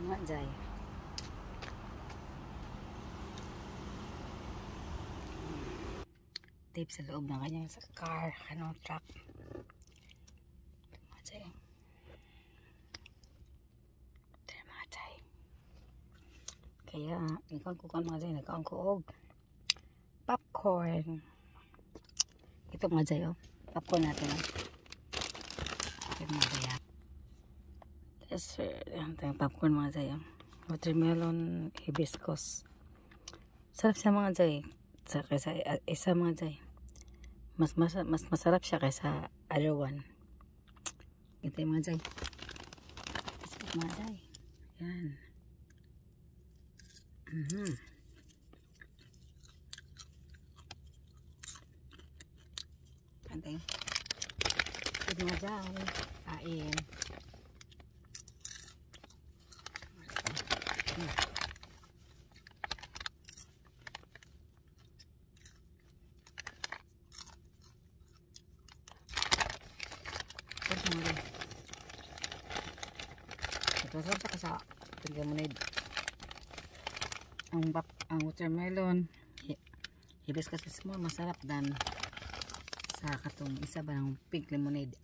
Mga jay. Tape sa loob ng kanyang car, kanong truck. Mga jay. Mga jay. Kaya, ikaw ko mga jay, nagkaon ko og popcorn. Ito mga jay, oh. Popcorn natin, oh. Ito mga jay, ah. Yes, sir. Yung popcorn mga jay, oh. Watermelon hibiscus. Sarap siya mga jay. Kaysa isa mga jay. Mas masarap siya kaysa other one. Ito yung mga jay. Biscuit mga jay. Yan. Pantay. Ito mga jay. Kain. Ito sa kasa lemonade. Ang watermelon hibiscus is more masarap than sa katong isa ba ng pink lemonade.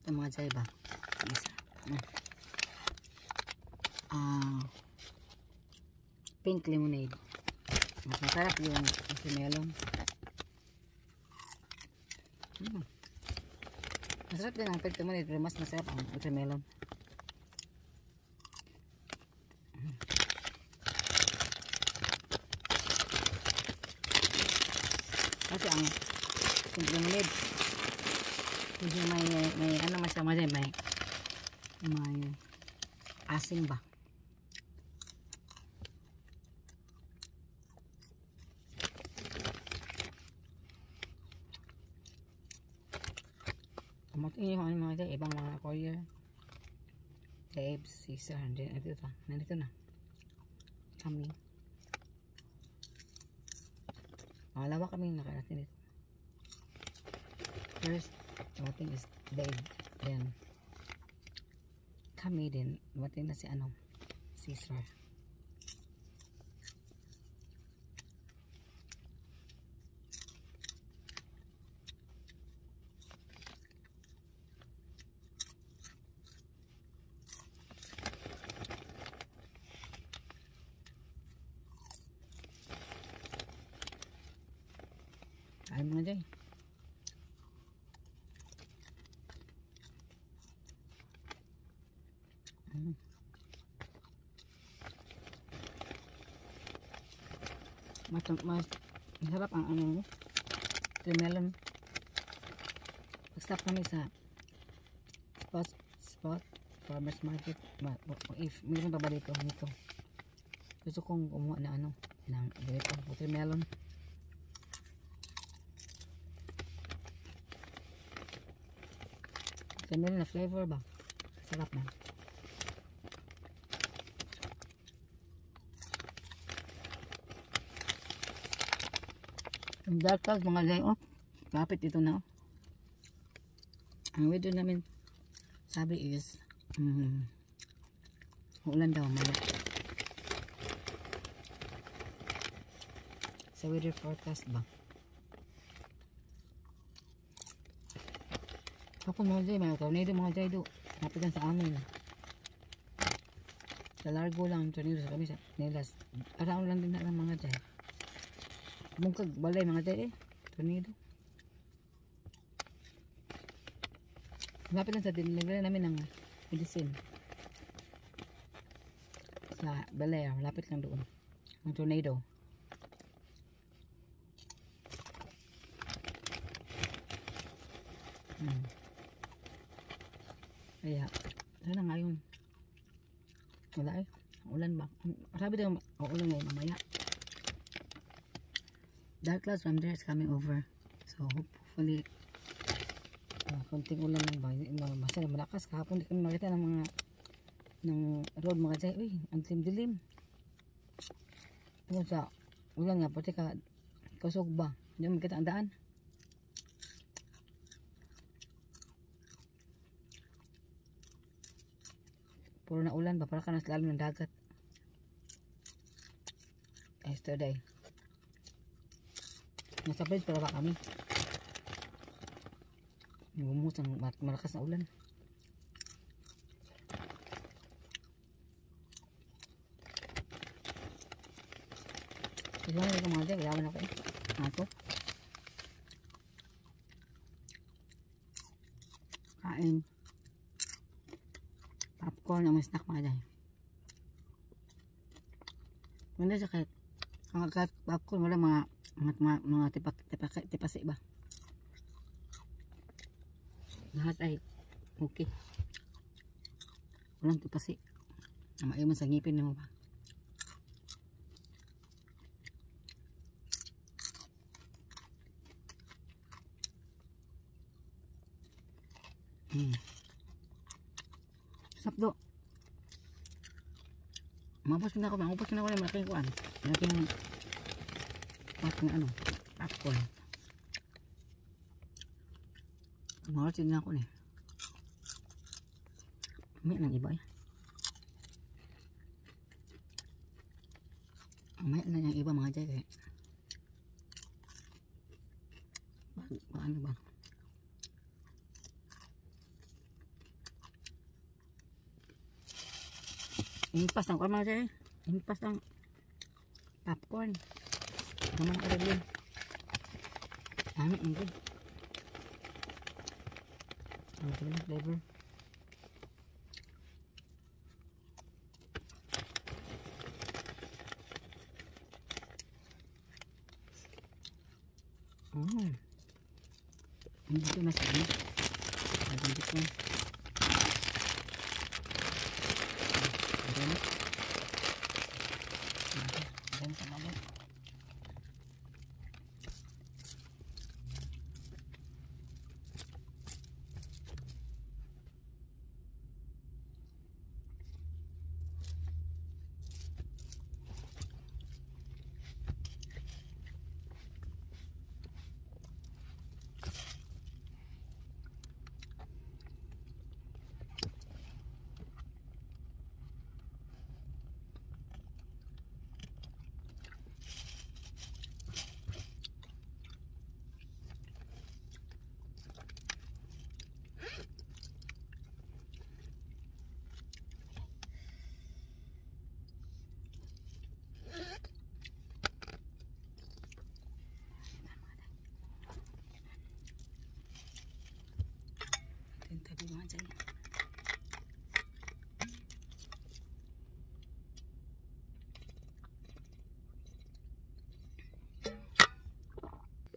Ito mga jay ba? Isa. Pink lemonade. Mas masarap yung watermelon. Masarap din ang pink lemonade, pero mas masarap ang watermelon. Kasi ang pink lemonade, medyo may ano masama dyan, may asin ba? Matingin yung ano mga dyan, ibang mga courier. Tapes, Caesar, nandito na. Kami. Malawa kami nakarating dito. First, dumating is Dave. Then, kami din, dumating na si ano, Caesar. Ay mga jay. Masarap ang ano watermelon. Pag-stop kami sa spot farmers market. If mayroon babalik ko nito, gusto kong kumuha na ano ng watermelon. Watermelon na flavor ba? Sarap na. Ang dark clouds mga jay, oh. Kapit ito na, oh. Ang weather namin sabi is ulan daw maya. Sa weather forecast ba? Ako mga jay, may tornado mga jay do. Napitan sa amin. Sa Largo lang tornado sa kami sa Nelas. Around lang din na lang mga jay. Mungkag balay mga jay eh. Tornado. Lapit lang sa dinilagay namin ng medicine. Sa balay, lapit lang doon. Ang tornado. Kaya, sana ngayon. Wala eh. Ulan ba? Sabi daw, ulan ngayon mamaya. Dark clouds from there is coming over. So, hopefully, konting ulan lang ba? Masaya malakas. Kahapon di kami makita ng mga road mga jay. Uy, ang dilim-dilim. Ano sa ulan nga, pati Kusog ba? Hindi mo kita ang daan. Puro na ulan ba? Para ka na sa lalim ng dagat. Yesterday. Nasa bridge para ba kami? Bumuhos ang malakas na ulan. Ilang rin ang mga dyan. Kailangan ako eh. Ato. Kain. Popcorn na may snack mga dyan. Wala sakit. Ang agad popcorn wala mga tipasi ba? Lahat ay okay. Walang tipasi. Maiman sa ngipin mo ba? Sapdo. Mabos na ako ng malaking kuan. Malaking popcorn. Mawasin na ako ni. May nang iba eh. May na yung iba mga jay. Ano ba? Impas ang kuan mga jay. Impas ang popcorn. Naman ako rin. Ano hindi. Ano ito yung flavor? Hindi ito na siya. Hindi ito. Ayan sa malit. Tabi mga dyan.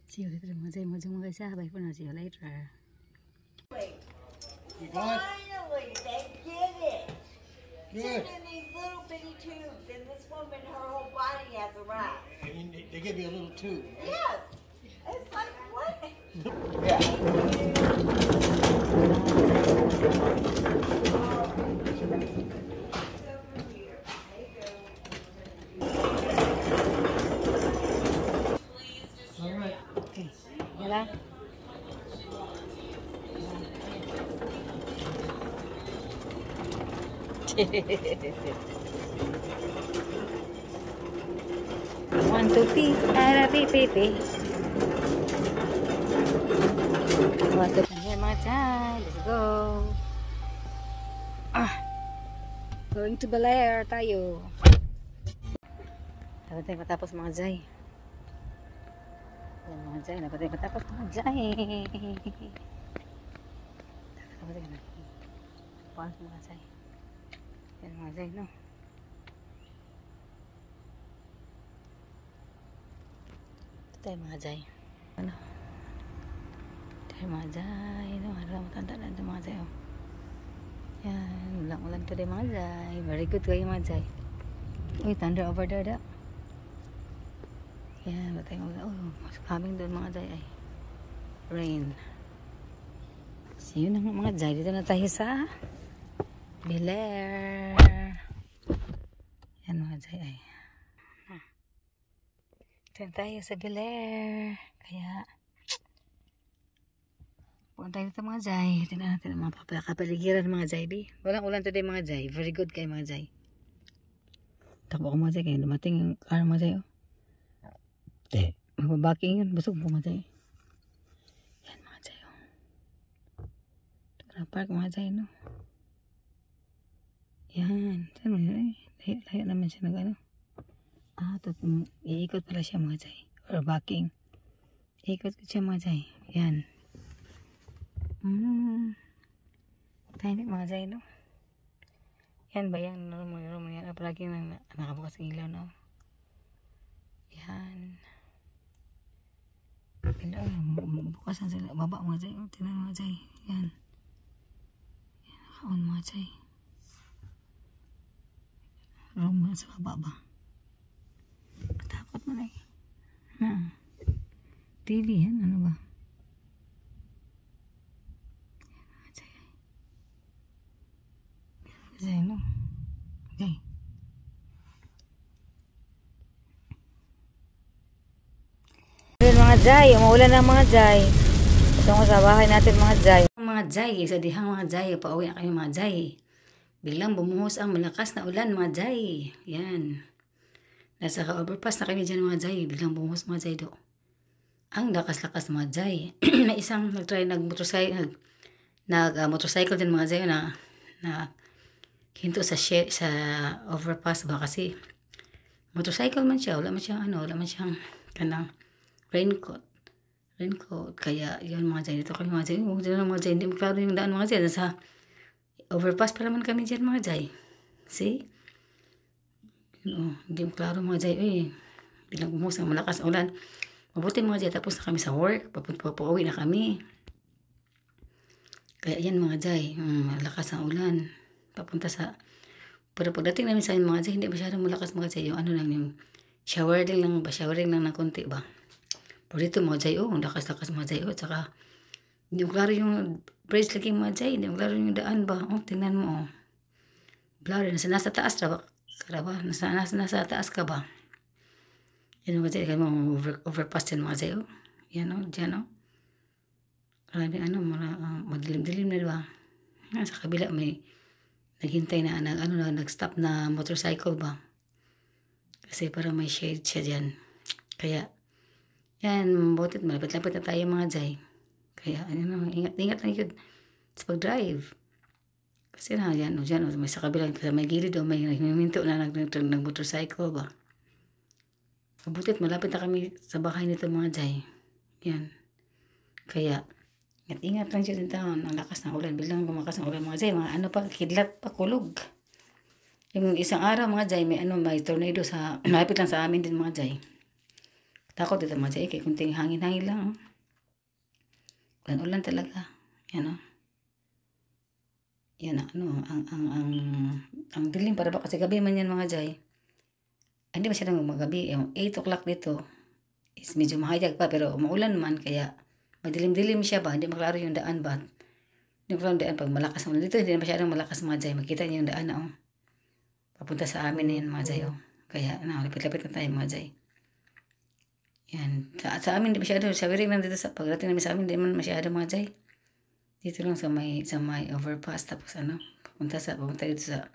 See you later mga dyan. Mga sabay po na. See you later. You got it? Finally, they get it. Good. It's in these little bitty tubes, and this woman, her whole body has arrived. And they give you a little tube. Yes. It's like, what? Yeah. Alright. Okay. Wala. One, two, three. Ara-pi-pi-pi. One, two, three. Mga chay. Let's go. Going to Belair tayo. Dapat tayo matapos mga jay. Yan mga jay. Dapat tayo matapos mga jay. Dapat tayo matapos mga jay. Yan mga jay, no? Ito tayo mga jay. Ano? Ito tayo mga jay. No? Ano? Matanda na ito mga jay. Oh. Yan. Ulang-ulang today mga jay. Very good kayo mga jay. Uy, thunder over there da. Yan. Batay mga jay. Oh, mas coming doon mga jay. Ay. Rain. See you na mga jay. Dito na tayo sa Belair. Yan mga jay ay. Diyan tayo sa Bel-Air. Kaya, punta tayo dito mga Jai. Tingnan natin ang mga kapaligiran mga Jai. Walang ulan today mga Jai. Very good kayo mga Jai. Takbo ko mga Jai. Kaya dumating yung car mga Jai. Magbabaking yun. Busog po mga Jai. Yan mga Jai. Ito na park mga Jai. No? Yan. Saan mo yun? Layo naman siya nag ano. Iikot pala siya mga Jai. Or backing. Iikot ko siya mga Jai. Yan. Tayo mga Jai, no? Yan ba yan? Room yan. Palagi nang nakabukas ang ilaw, no? Yan. Bukas na sila. Baba mga Jai. Tinan mga Jai. Yan. Nakaon mga Jai. Room na sa baba ba? Takot mo na eh. TV yan. Ano ba? Jai, no? Okay. Mga Jai, umuulan na mga Jai. Ito ko sa bahay natin mga Jai. Mga Jai, sa dihang mga Jai, pauwi na kami mga Jai. Biglang bumuhos ang malakas na ulan mga Jai. Yan. Nasa ka-overpass na kami dyan mga Jai. Biglang bumuhos mga Jai do. Ang lakas-lakas mga Jai. May isang nag-try nag-motorcycle din mga Jai na hinto sa overpass ba kasi motorcycle man siya. Wala man siyang kanang raincoat. Kaya yun mga Jai. Dito kami mga Jai. Hindi mo klaro yung daan mga Jai. Nasa overpass pa naman kami dyan mga Jai. See? Hindi mo klaro mga Jai. Bilang bumuhos ang malakas ang ulan. Mabuti mga Jai. Tapos na kami sa work. Pauwi na kami. Kaya yan mga Jai. Malakas ang ulan. Papunta sa... Pero pagdating namin sa mga Jai, hindi masyadong malakas mga Jai. Yung ano lang, yung showering lang ng konti ba. Pero dito mga Jai, lakas-lakas mga Jai. Tsaka, hindi mo klaro yung bridge lagi mga Jai. Hindi mo klaro yung daan ba. Tingnan mo. Blurry. Nasa taas ka ba? Nasa taas ka ba? Yan mga Jai. Kaya mga overpass yan mga Jai. Yan dyan Maraming madilim-dilim na diba? Sa kabila may naghintay na nag-stop na motorcycle ba? Kasi para may shade siya dyan. Kaya, yan, butit malapit-lapit na tayo mga Jai. Kaya, ingat lang yun sa pag-drive. Kasi dyan, may sa kabila, may gilid may nagmiminto na nag-motorcycle ba? Butit malapit na kami sa bahay nito mga Jai. Yan. Kaya, ingat lang siya din taon. Ang lakas ng ulan. Bilang lumakas ng ulan mga Jai. Kidlat pa, kulog. Yung isang araw mga Jai, may tornado sa, malapit lang sa amin din mga Jai. Takot dito mga Jai. Kaya kunting hangin-hangin lang. Ulan talaga. Yan Yan ang dilim para ba kasi gabi man yan mga Jai. Hindi masyadong magabi. Yung 8 o'clock dito is medyo mahayag pa pero maulan man kaya madilim-dilim siya ba? Hindi maklaro yung daan ba? Hindi maklaro yung daan pag malakas ang ulan. Dito hindi masyadong malakas mga Jai. Makita niyo yung daan na papunta sa amin na yan mga Jai Kaya lapit-lapit na tayo mga Jai. Yan. Sa amin hindi masyado. Sabirin lang dito pagdating namin sa amin hindi man masyado mga Jai. Dito lang sa may overpass tapos papunta dito sa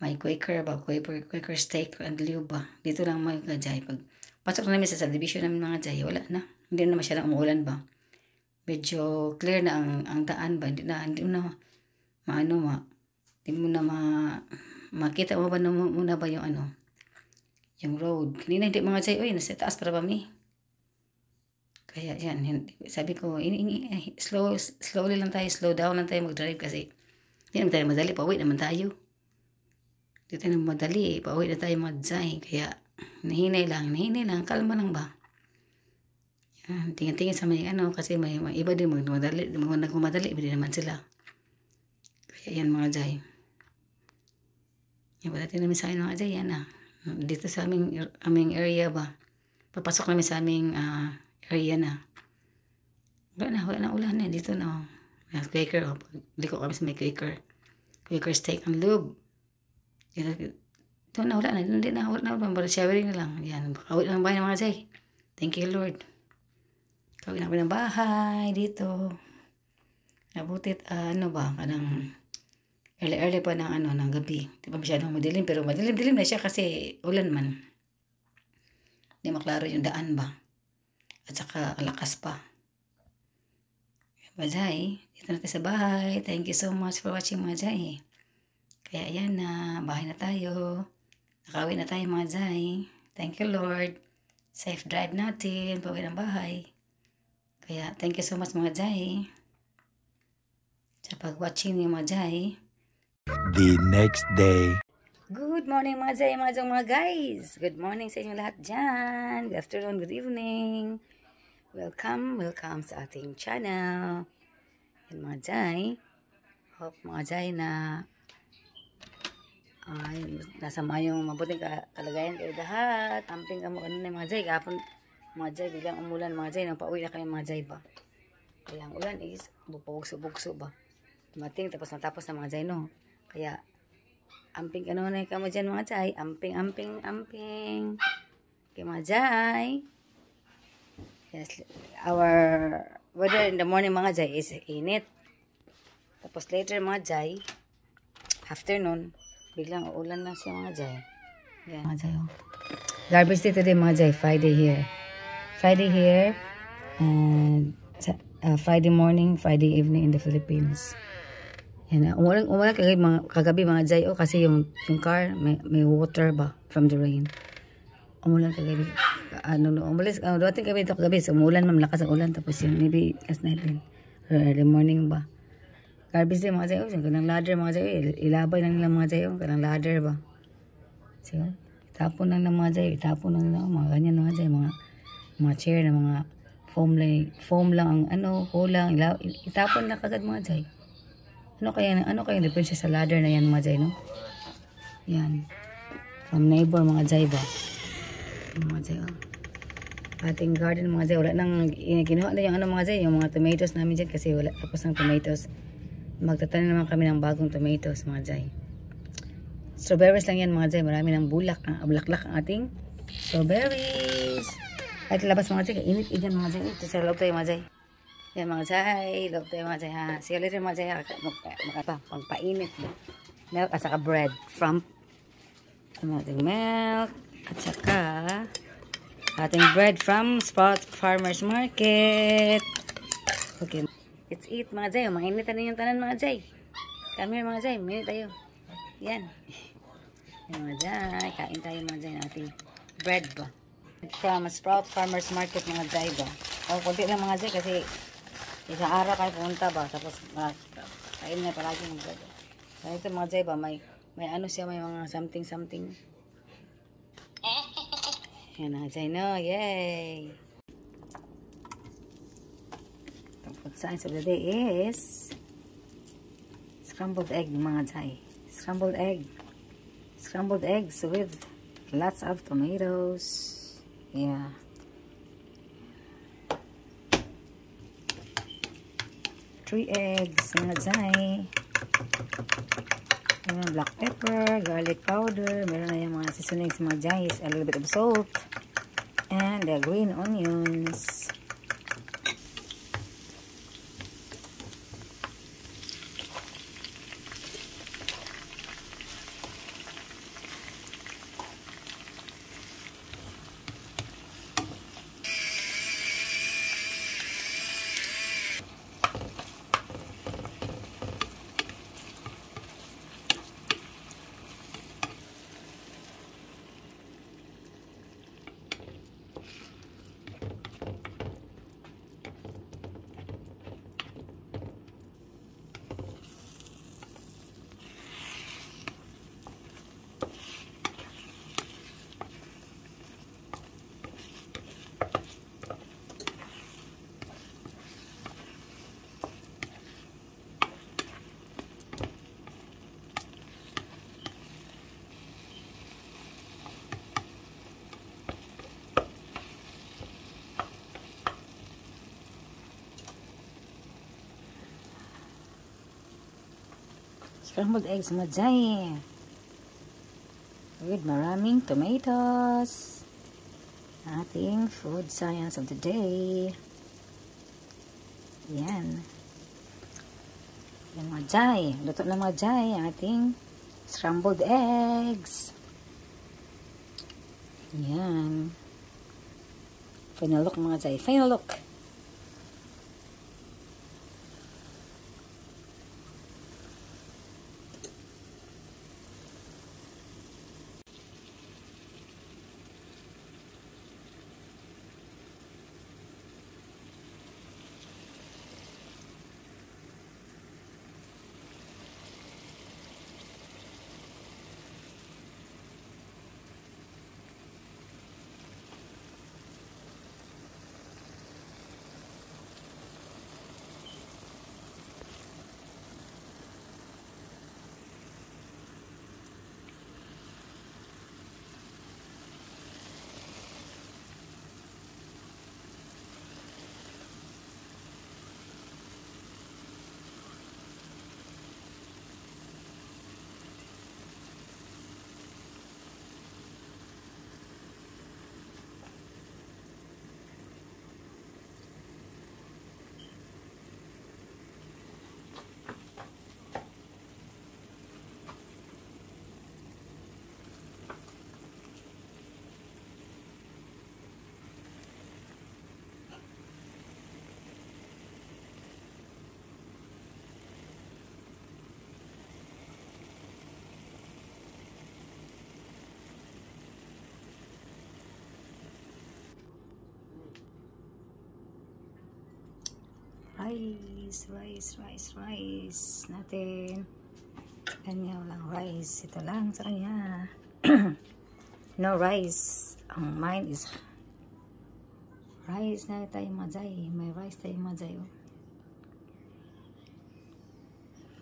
may Quaker ba? Quaker steak and liu ba? Dito lang mga Jai. Pag pasok na namin sa subdivision namin mga Jai, wala na. Hindi na masyadong umuulan ba? Medyo clear na ang daan ba? Hindi mo na makita mo ba muna ba yung yung road. Kanina hindi mga Jai, nasa taas para ba mi? Kaya yan, sabi ko, slowly lang tayo, slow down lang tayo mag-drive kasi hindi naman tayo madali, pauwi naman tayo. Hindi tayo madali, pauwi na tayo mga Jai. Kaya nahinay lang, kalma lang ba? Yan, tingin-tingin sa may kasi may iba din nagmamadali, iba din naman sila. Kaya yan mga Jai. Yan, pagdating namin sa mga Jai, yan dito sa aming area ba? Papasok namin sa aming area na. Wala na ulan na. Dito na. Quaker. Liko kami sa may Quaker steak and lube. Ito na, wala na. Hindi na, wala na. Bara showering na lang. Yan. Kawit ng bahay ng mga Jay. Thank you, Lord. Kawit na kami ng bahay dito. Nabutit, ano ba, kanang early pa ng ano, ng gabi. Di ba masyadong madilim, pero madilim-dilim na siya kasi ulan man. Hindi maklaro yung daan ba. At saka lakas pa. Majay, dito na tayo sa bahay. Thank you so much for watching, Majay. Kaya ayan na, bahay na tayo. Nakawin na tayo, Majay. Thank you, Lord. Safe drive natin, pauwi ng bahay. Kaya thank you so much, Majay. Sa pag-watching ni Majay. The next day. Good morning, Majay, mga guys. Good morning sa inyo lahat dyan. Good afternoon, good evening. Welcome sa ating channel. Yan, Majay. Hope, Majay, na nasa mayong mabuting kalagayan kayo lahat. Amping ka mo kanina, Majay. Kapon, Majay, biglang umulan, Majay. Nang pauwi na kami, Majay ba? Kaya ang ulan is bugso-bugso ba? Dumating, tapos matapos na, Majay, no? Kaya, amping ka naman ka mo dyan, Majay. Amping. Okay, Majay. Yes, our weather in the morning, mga Jay, is init. Tapos later, mga Jay, afternoon, biglang uulan na siya, mga Jay. Yan, mga Jay, oh. Garbage day today, mga Jay. Friday here, and Friday morning, Friday evening in the Philippines. Yan, umulan kagabi, mga Jay, oh, kasi yung car, may water ba from the rain. Umulan kagabi. Duwating kami ito kagabi. So, umulan, malakas ang ulan. Tapos yun, maybe last night din. Early morning ba. Garbage day, mga Jayo. Kanang ladder, mga Jayo. Ilabay lang nila, mga Jayo. Kanang ladder ba. So, itapon lang ng mga Jayo. Itapon lang nila. Mga ganyan, mga Jayo. Mga chair na mga foam lang ang kulang. Itapon lang kagad, mga Jayo. Ano kaya difference sa ladder na yan, mga Jayo, no? Yan. From neighbor, mga Jayo ba. Mga Jay, oh. Ating garden, mga Jay, wala nang kinuha na yung mga Jay, yung mga tomatoes namin dyan kasi wala tapos ng tomatoes. Magtatanim naman kami ng bagong tomatoes, mga Jay. Strawberries lang yan, mga Jay, marami ng bulaklak ang ating strawberries. At labas, mga Jay, init dyan, mga Jay. Ito sa loob tayo, mga Jay. Yan, mga Jay, loob tayo, mga Jay, ha. See you later, mga Jay, ha. Pagpainit. Milk at saka bread from ating milk. At saka ating bread from Spot Farmers Market. Okay. Let's eat, mga Jay. Mainit na yung tanan, mga Jay. Come here, mga Jay. Mainit tayo. Yan. Yan, mga Jay. Kain tayo, mga Jay, ng ating bread ba. From Sprout Farmers Market, mga Jay ba. O, kunti lang, mga Jay, kasi isang araw kayo pumunta ba. Tapos, kain na palagi ng bread. So, ito, mga Jay ba, may ano siya, may mga something. Yan na, Jay, no? Yay! The food science of the day is scrambled egg, mga Jay. Scrambled eggs with lots of tomatoes. Yeah. Three eggs, mga Jay. Meron black pepper, garlic powder, meron na yung mga seasonings, mga Jay, a little bit of salt, and the green onions. Scrambled eggs, mga Jay. with maraming tomatoes. Ating food science of the day. Yan. Yan mga jay. Luto na mga jay. Ating scrambled eggs. Yan. Final look mga jay. Final look. Rice natin. Kanya walang rice. Ito lang sa kanya. No rice. Ang mine is rice na tayo mazay. May rice tayo mazay.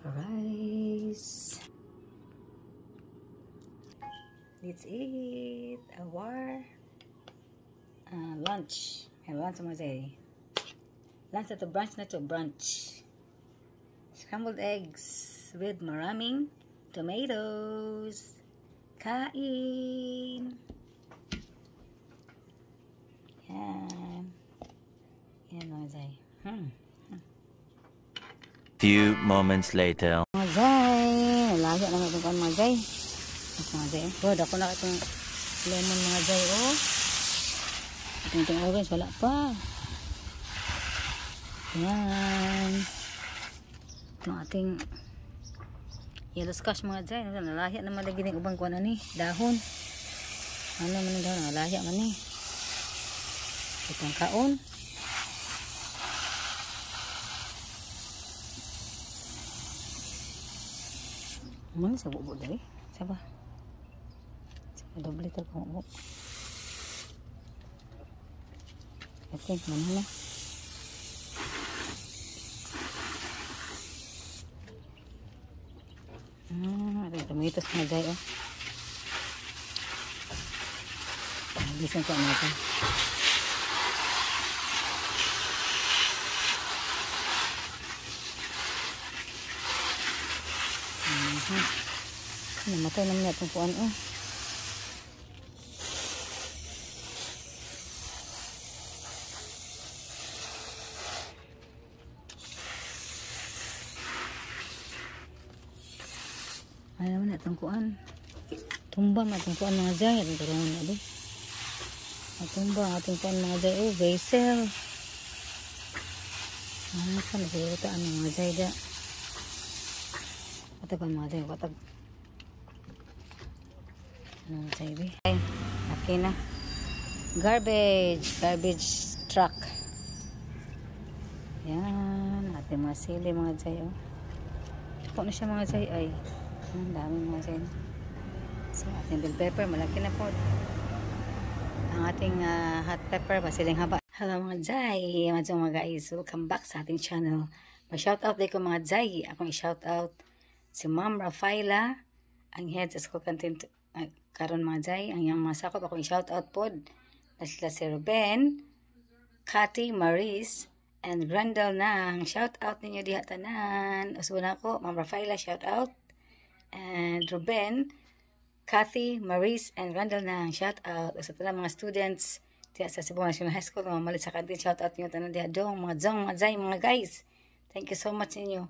Rice. Let's eat our lunch. May lunch mazay. Lunch na to brunch na to brunch. Scrambled eggs with maraming tomatoes. Kain. Yan. Yan mga zay. Few moments later. Mga zay. Nalagyan naman itong mga zay. Mga zay. Bro, dako na itong lemon mga zay. Oh. Itong orange. Wala pa. Yan. Itong ating yellow squash mga dyan. Nalahya naman lagi ng ubang kuwan ni dahon. Ano man yung dahon? Nalahya man ni. Itong kaon. Mana sa bubuk dari? Siapa? Siapa doble terkongkong. Oke, mana lah? Ada tomatoes mga jay, oh. Habisan ko natin. Namatay naman natin puan, oh. Ayaw na itong kuan. Tumbang itong kuan mga jay. Itong turungan na di. Tumbang itong kuan mga jay. Oh, basil. Ano ka? Nagulutaan mga jay da. Katag mga jay. Katag. Ano jay di? Ay, okay na. Garbage. Garbage truck. Yan. Ating mga sili mga jay. Oh. Ako na siya mga jay ay. Ang dami mga jay. So, ating bell pepper, malaki na po. Ang ating hot pepper, basiling haba. Hello mga jay, mga guys. Welcome back sa ating channel. Ma-shoutout din ko mga jay. Akong i-shoutout si Ma'am Rafaela, ang head sa school canteen karon mga jay. Ang iyang mga sakop, akong i-shoutout po. Na sila si Ruben, Cathy, Maris, and Grandel na. Ang shoutout ninyo diha tanan. Usuna ko, Ma'am Rafaela, shoutout. And Ruben, Kathy, Maurice, and Randall na shout out sa talang mga students diya sa Cebu National High School, mga malit sa kantin, shout out niyo tanan diha dong, mga zong, mga zay, mga guys. Thank you so much ninyo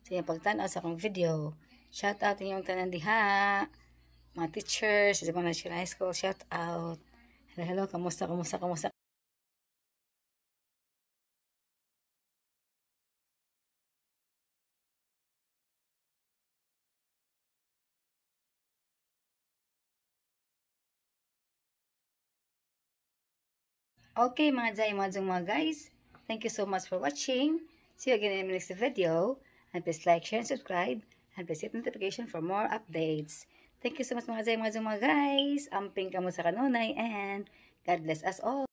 sa inyong pagtanaw sa akong video. Shout out ninyong tanan diha, mga teachers sa Cebu National High School, shout out. Hello, kamusta? Okay, mga Jai, mga guys. Thank you so much for watching. See you again in the next video. And please like, share, and subscribe. And please hit notification for more updates. Thank you so much, mga Jai, mga guys. Amping kamo sa kanunay. And God bless us all.